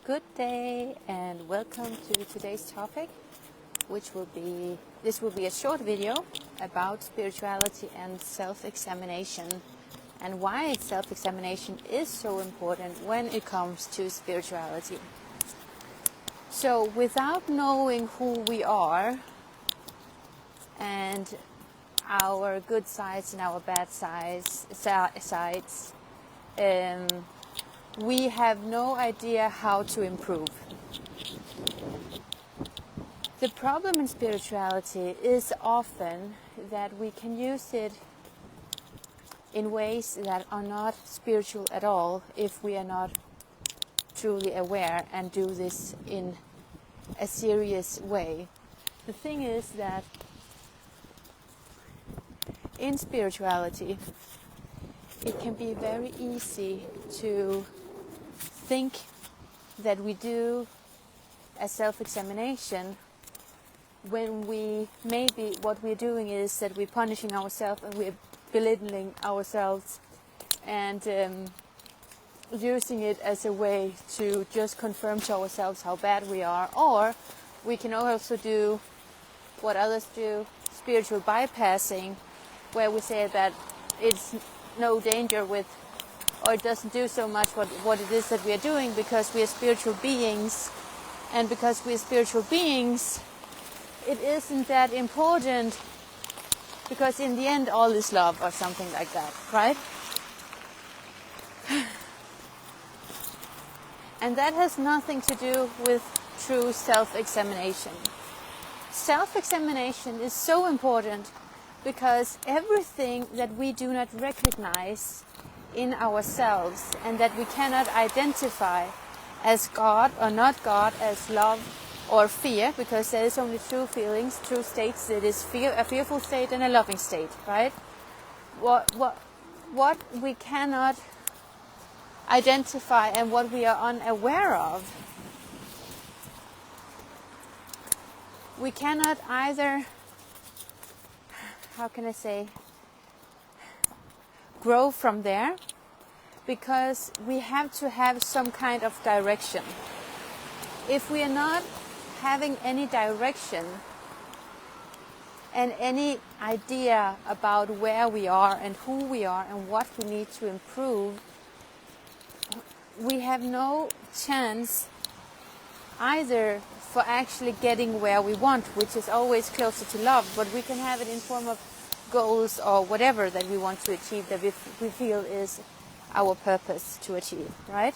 Good day and welcome to today's topic, this will be a short video about spirituality and self-examination and why self-examination is so important when it comes to spirituality. So without knowing who we are and our good sides and our bad sides, we have no idea how to improve. The problem in spirituality is often that we can use it in ways that are not spiritual at all if we are not truly aware and do this in a serious way. The thing is that in spirituality, it can be very easy to think that we do a self-examination when maybe what we're doing is that we're punishing ourselves and we're belittling ourselves and using it as a way to just confirm to ourselves how bad we are. Or we can also do what others do, spiritual bypassing, where we say that it's no danger with, or it doesn't do so much what it is that we are doing because we are spiritual beings, and because we are spiritual beings it isn't that important because in the end all is love or something like that, right? And that has nothing to do with true self-examination. Self-examination is so important because everything that we do not recognize in ourselves and that we cannot identify as God or not God, as love or fear, because there is only two feelings, two states. It is a fearful state and a loving state, right? What we cannot identify and what we are unaware of, we cannot either, how can I say, grow from there, because we have to have some kind of direction. If we are not having any direction and any idea about where we are and who we are and what we need to improve, we have no chance either for actually getting where we want, which is always closer to love, but we can have it in form of goals or whatever that we want to achieve, that we feel is our purpose to achieve, right?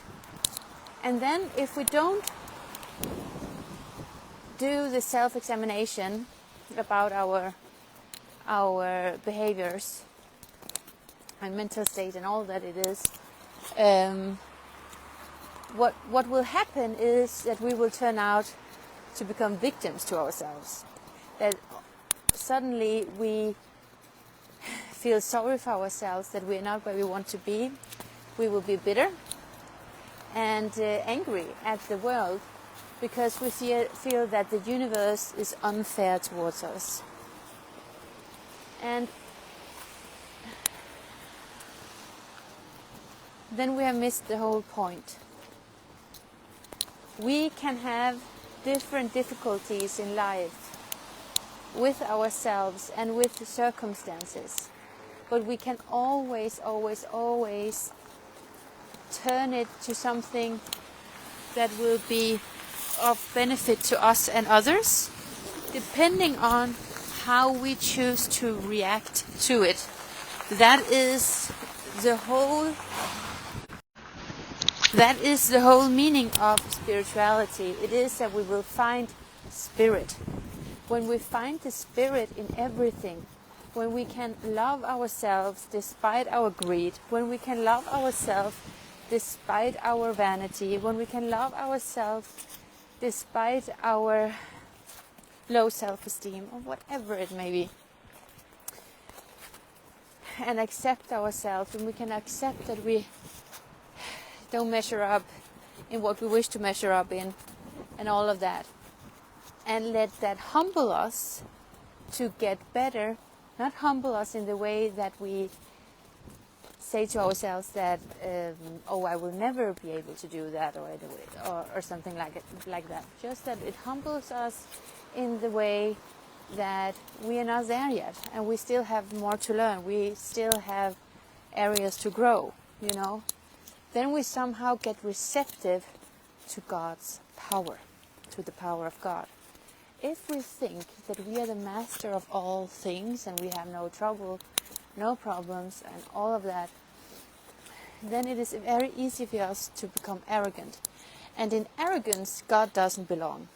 And then if we don't do the self-examination about our behaviors and mental state and all that it is, what will happen is that we will turn out to become victims to ourselves. That suddenly we feel sorry for ourselves that we're not where we want to be. We will be bitter and angry at the world because we feel that the universe is unfair towards us. And then we have missed the whole point. We can have different difficulties in life with ourselves and with the circumstances, but we can always turn it to something that will be of benefit to us and others, depending on how we choose to react to it. That is the whole meaning of spirituality. It is that we will find spirit. When we find the spirit in everything, when we can love ourselves despite our greed, when we can love ourselves despite our vanity, when we can love ourselves despite our low self-esteem or whatever it may be, and accept ourselves, and we can accept that we don't measure up in what we wish to measure up in and all of that, and let that humble us to get better, not humble us in the way that we say to ourselves that, oh, I will never be able to do that, or something like that. Just that it humbles us in the way that we are not there yet, and we still have more to learn. We still have areas to grow, you know. Then we somehow get receptive to God's power, to the power of God. If we think that we are the master of all things and we have no trouble, no problems and all of that, then it is very easy for us to become arrogant. And in arrogance, God doesn't belong.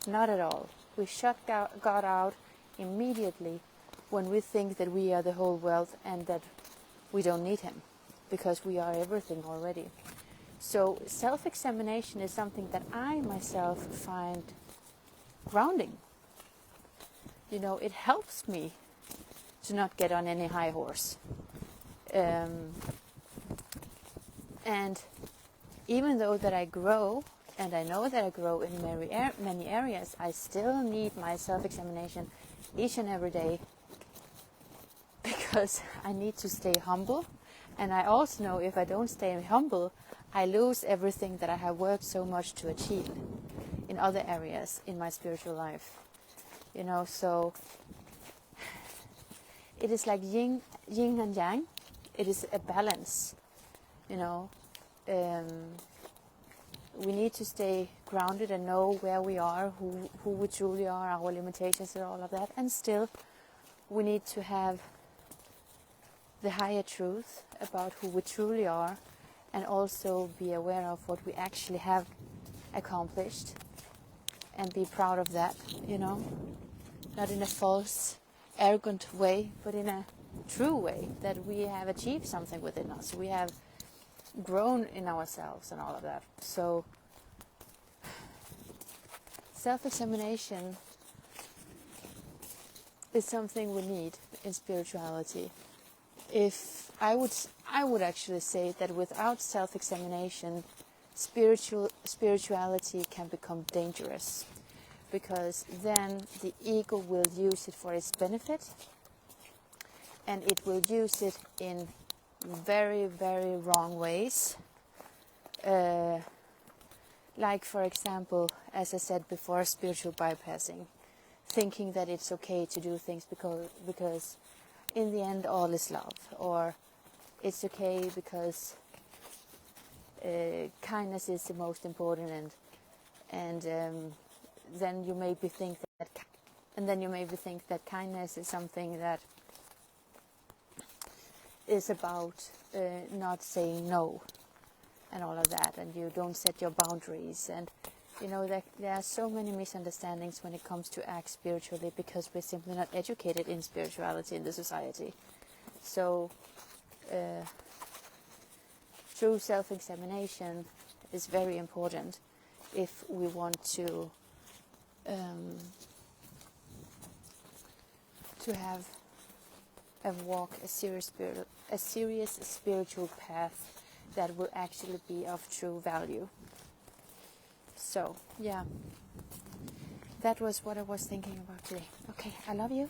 Not at all. We shut God out immediately when we think that we are the whole world and that we don't need Him, because we are everything already. So self-examination is something that I myself find grounding. You know, it helps me to not get on any high horse. And even though that I grow, and I know that I grow in many areas, I still need my self-examination each and every day, because I need to stay humble. And I also know if I don't stay humble, I lose everything that I have worked so much to achieve in other areas in my spiritual life. You know, so it is like yin and yang. It is a balance, you know. We need to stay grounded and know where we are, who we truly are, our limitations and all of that. And still, we need to have the higher truth about who we truly are, and also be aware of what we actually have accomplished and be proud of that, you know. Not in a false, arrogant way, but in a true way, that we have achieved something within us. We have grown in ourselves and all of that. So self-examination is something we need in spirituality. If I would actually say that without self-examination, spirituality can become dangerous, because then the ego will use it for its benefit, and it will use it in very, very wrong ways. Like, for example, as I said before, spiritual bypassing, thinking that it's okay to do things because in the end all is love, or it's okay because kindness is the most important, and then you maybe think that kindness is something that is about not saying no and all of that, and you don't set your boundaries. And you know, there are so many misunderstandings when it comes to act spiritually, because we're simply not educated in spirituality in the society. So true self-examination is very important if we want to a serious spiritual path that will actually be of true value. So, yeah, that was what I was thinking about today. Okay, I love you.